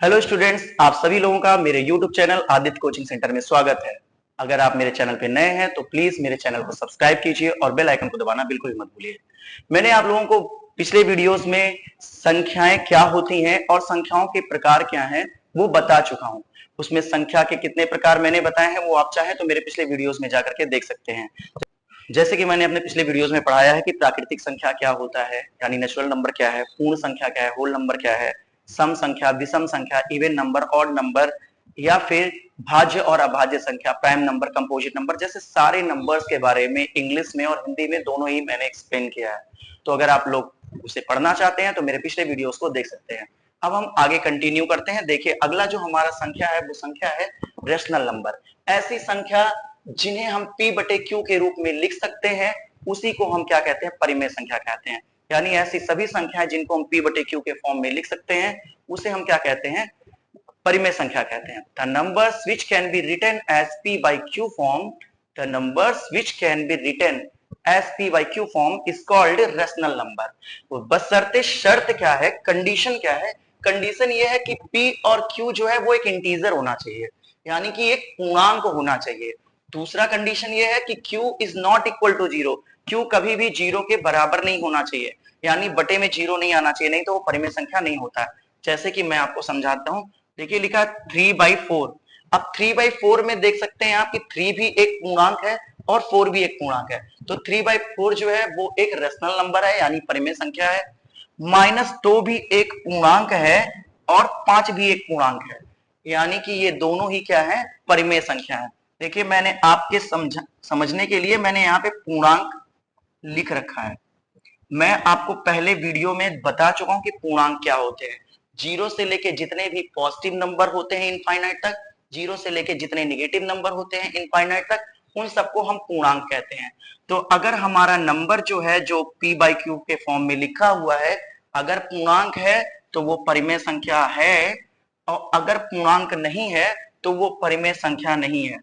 Hello students, आप सभी लोगों का मेरे YouTube channel Aditya coaching centre में स्वागत है। अगर आप मेरे चैनल पे नए हैं तो प्लीज मेरे चैनल को सब्सक्राइब कीजिए और बेल आइकन को दबाना बिल्कुल मत भूलिए। मैंने आप लोगों को पिछले वीडियोस में संख्याएं क्या होती हैं और संख्याओं के प्रकार क्या हैं वो बता चुका हूं। उसमें संख्या के कितने प्रकार मैंने बताए हैं वो आप चाहें तो मेरे पिछले वीडियोस में जाकर के देख सकते हैं। जैसे कि मैंने अपने पिछले वीडियोस में पढ़ाया है कि प्राकृतिक संख्या क्या होता है, यानी नेचुरल नंबर क्या है, पूर्ण संख्या क्या है, होल नंबर क्या है, सम संख्या, विषम संख्या, इवन नंबर, ऑड नंबर, या फिर भाज्य और अभाज्य संख्या, प्राइम नंबर, कंपोजिट नंबर, जैसे सारे नंबर्स के बारे में इंग्लिश में और हिंदी में दोनों ही मैंने एक्सप्लेन किया है। तो अगर आप लोग उसे पढ़ना चाहते हैं तो मेरे पिछले वीडियोस को देख सकते हैं। अब हम आगे कंटिन्यू करते हैं। देखिए, अगला जो हमारा संख्या है वो संख्या है रेशनल नंबर। ऐसी संख्या जिन्हें हम p बटे q के रूप में लिख सकते हैं उसी को हम क्या कहते हैं, परिमेय संख्या कहते हैं। यानी ऐसी सभी संख्याएं जिनको हम p बटे q के फॉर्म में लिख सकते हैं उसे हम क्या कहते हैं, परिमेय संख्या कहते हैं। The numbers which can be written as p by q form, the numbers which can be written as p by q form is called rational number. तो बशर्ते, शर्त क्या है, कंडीशन क्या है, कंडीशन ये है कि p और q जो है वो एक इंटीजर होना चाहिए, यानी कि एक पूर्णांक होना चाहिए। दूसरा कंडीशन ये है कि q is not equal to zero, q कभी भी जीरो के बराबर नहीं होना चाहिए, यानी बटे में जीरो नहीं आना चाहिए, नहीं तो वो परिमेय संख्या नहीं होता है। जैसे कि मैं आपको समझाता हूं। देखिए, लिखा 3/4। अब 3/4 में देख सकते हैं आप कि 3 भी एक पूर्णांक है और 4 भी एक पूर्णांक है। तो 3/4 जो है वो एक रेशनल नंबर है, यानी परिमेय संख्या है। -2 भी एक पूर्णांक है और 5 भी एक पूर्णांक है, यानी कि ये दोनों ही क्या है, परिमेय संख्या है। देखिए, मैंने आपके समझने के लिए मैंने यहाँ पे पूर्णांक लिख रखा है। मैं आपको पहले वीडियो में बता चुका हूं कि पूर्णांक क्या होते हैं। जीरो से लेके जितने भी पॉजिटिव नंबर होते हैं इनफाइनाइट तक, जीरो से लेके जितने नेगेटिव नंबर होते हैं इनफाइनाइट तक, उन सबको हम पूर्णांक कहते हैं। तो अगर हमारा नंबर जो है, जो p by q के फॉर्म में लिखा हुआ है, अगर पूर्णांक है तो वो परिमेय संख्या है, और अगर पूर्णांक नहीं है तो वो परिमेय संख्या नहीं है।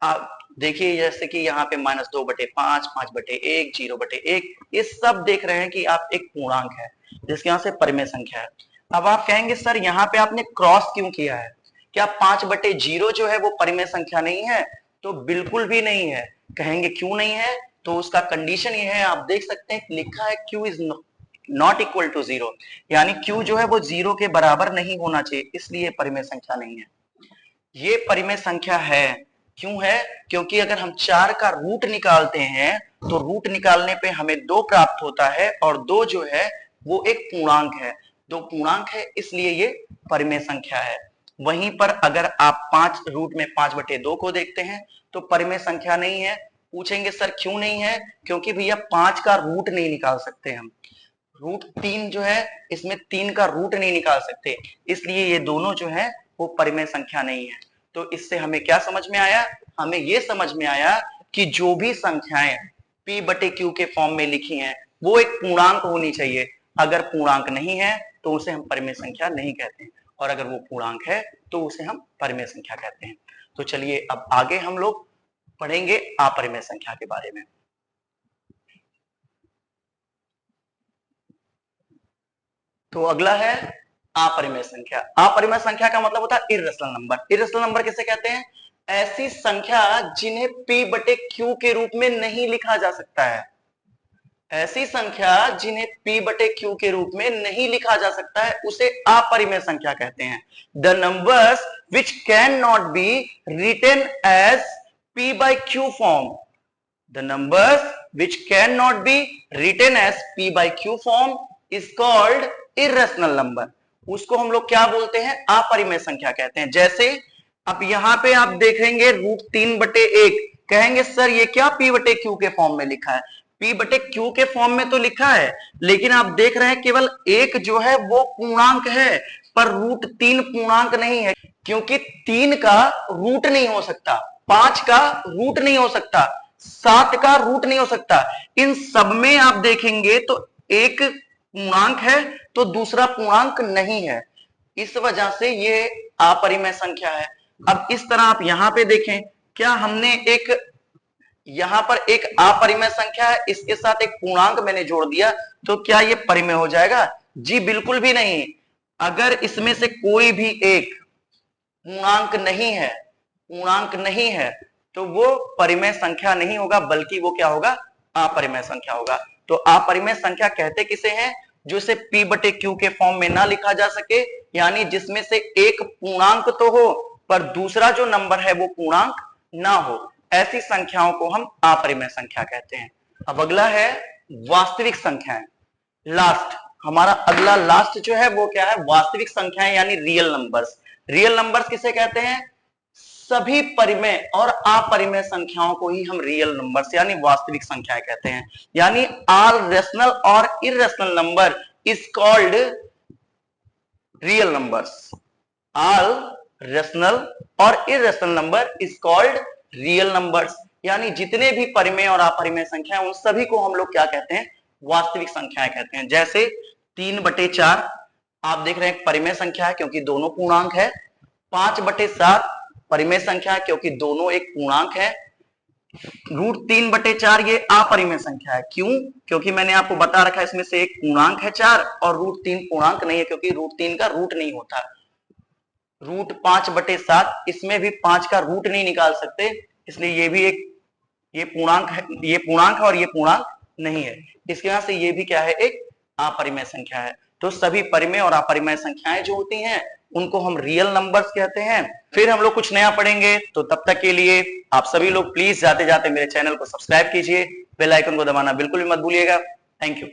आप देखिए, जैसे कि यहाँ पे -2/5, 5/1, 0/1, ये सब देख रहे हैं कि आप एक पूर्णांक है जिसके यहाँ से परिमेय संख्या है। अब आप कहेंगे सर यहाँ पे आपने क्रॉस क्यों किया है, क्या 5/0 जो है वो परिमेय संख्या नहीं है? तो बिल्कुल भी नहीं है। कहेंगे क्यों नहीं है, तो उसका कंडीशन ये है, आप देख सकते हैं लिखा है q is not equal to zero, यानी q जो है वो जीरो के बराबर नहीं होना चाहिए, इसलिए परिमेय संख्या नहीं है। ये परिमेय संख्या है। क्यों है? क्योंकि अगर हम 4 का रूट निकालते हैं तो रूट निकालने पे हमें 2 प्राप्त होता है, और 2 जो है वो एक पूर्णांक है, 2 पूर्णांक है, इसलिए ये परिमेय संख्या है। वहीं पर अगर आप 5 रूट में 5/2 को देखते हैं तो परिमेय संख्या नहीं है। पूछेंगे सर क्यों नहीं है? क्योंकि भैया 5 का रूट नहीं निकाल सकते हम। रूट 3 जो है, इसमें 3 का रूट नहीं निकाल सकते, इसलिए ये दोनों जो है वो परिमेय संख्या नहीं है। तो इससे हमें क्या समझ में आया? हमें ये समझ में आया कि जो भी संख्याएं p बटे q के फॉर्म में लिखी हैं वो एक पूर्णांक होनी चाहिए। अगर पूर्णांक नहीं है तो उसे हम परिमेय संख्या नहीं कहते हैं, और अगर वो पूर्णांक है तो उसे हम परिमेय संख्या कहते हैं। तो चलिए अब आगे हम लोग पढ़ेंगे अपरिमेय संख्या के बारे में। तो अगला है अपरिमेय संख्या। अपरिमेय संख्या का मतलब होता है इर्रेशनल नंबर। इर्रेशनल नंबर किसे कहते हैं? ऐसी संख्या जिन्हें p बटे q के रूप में नहीं लिखा जा सकता है। ऐसी संख्या जिन्हें p बटे q के रूप में नहीं लिखा जा सकता है उसे अपरिमेय संख्या कहते हैं। The numbers which can not be written as p by q form, the numbers which cannot be written as p by q form is called irrational number। उसको हम लोग क्या बोलते हैं? अपरिमेय संख्या कहते हैं। जैसे अब यहां पे आप देखेंगे √3/1, कहेंगे सर ये क्या p बटे q के फॉर्म में लिखा है? p बटे q के फॉर्म में तो लिखा है, लेकिन आप देख रहे हैं केवल एक जो है वो पूर्णांक है, पर √3 पूर्णांक नहीं है, क्योंकि 3 का रूट नहीं हो सकता, 5 का रूट नहीं हो सकता, 7 का रूट नहीं हो सकता। इन सब में आप देखेंगे तो एक पूर्णांक है तो दूसरा पूर्णांक नहीं है, इस वजह से ये अपरिमेय संख्या है। अब इस तरह आप यहां पे देखें, क्या हमने एक यहां पर एक अपरिमेय संख्या है, इसके साथ एक पूर्णांक मैंने जोड़ दिया, तो क्या ये परिमेय हो जाएगा? जी बिल्कुल भी नहीं। अगर इसमें से कोई भी एक पूर्णांक नहीं है तो वो परिमेय संख्या नहीं होगा, बल्कि वो क्या होगा, अपरिमेय संख्या होगा। तो अपरिमेय संख्या कहते किसे हैं, जो इसे p बटे क्यू के फॉर्म में ना लिखा जा सके, यानी जिसमें से एक पूर्णांक तो हो पर दूसरा जो नंबर है वो पूर्णांक ना हो, ऐसी संख्याओं को हम अपरिमेय संख्या कहते हैं। अब अगला है वास्तविक संख्याएं। लास्ट, हमारा अगला लास्ट जो है वो क्या है, वास्तविक संख्याएं यानी रियल नंबर्स। रियल नंबर्स किसे कहते हैं, सभी परिमेय और अपरिमेय संख्याओं को ही हम रियल नंबर्स यानी वास्तविक संख्याएं कहते हैं। यानी ऑल रेशनल और irrational number is called real numbers. All rational और irrational number is called real numbers, यानी जितने भी परिमेय और अपरिमेय संख्या उन सभी को हम लोग क्या कहते हैं, वास्तविक संख्याएं कहते हैं। जैसे 3/4 आप देख रहे हैं परिमेय संख्या है क्योंकि दोनों पूर्णांक है। 5/7 परिमेय संख्या है क्योंकि दोनों एक पूर्णांक है। √3/4 ये अपरिमेय संख्या है। क्यों, क्योंकि मैंने आपको बता रखा है इसमें से एक पूर्णांक है 4 और √3 पूर्णांक नहीं है, क्योंकि √3 का रूट नहीं होता। √5/7 इसमें भी 5 का रूट नहीं निकाल सकते, इसलिए ये भी एक ये पूर्णांक है और ये पूर्णांक नहीं है। इसके वजह से ये भी क्या है, एक अपरिमेय संख्या है। तो सभी परिमेय और अपरिमेय संख्याएं जो होती हैं उनको हम रियल नंबर्स कहते हैं। फिर हम लोग कुछ नया पढ़ेंगे, तो तब तक के लिए आप सभी लोग प्लीज जाते जाते मेरे चैनल को सब्सक्राइब कीजिए, बेल आइकन को दबाना बिल्कुल भी मत भूलिएगा। Thank you.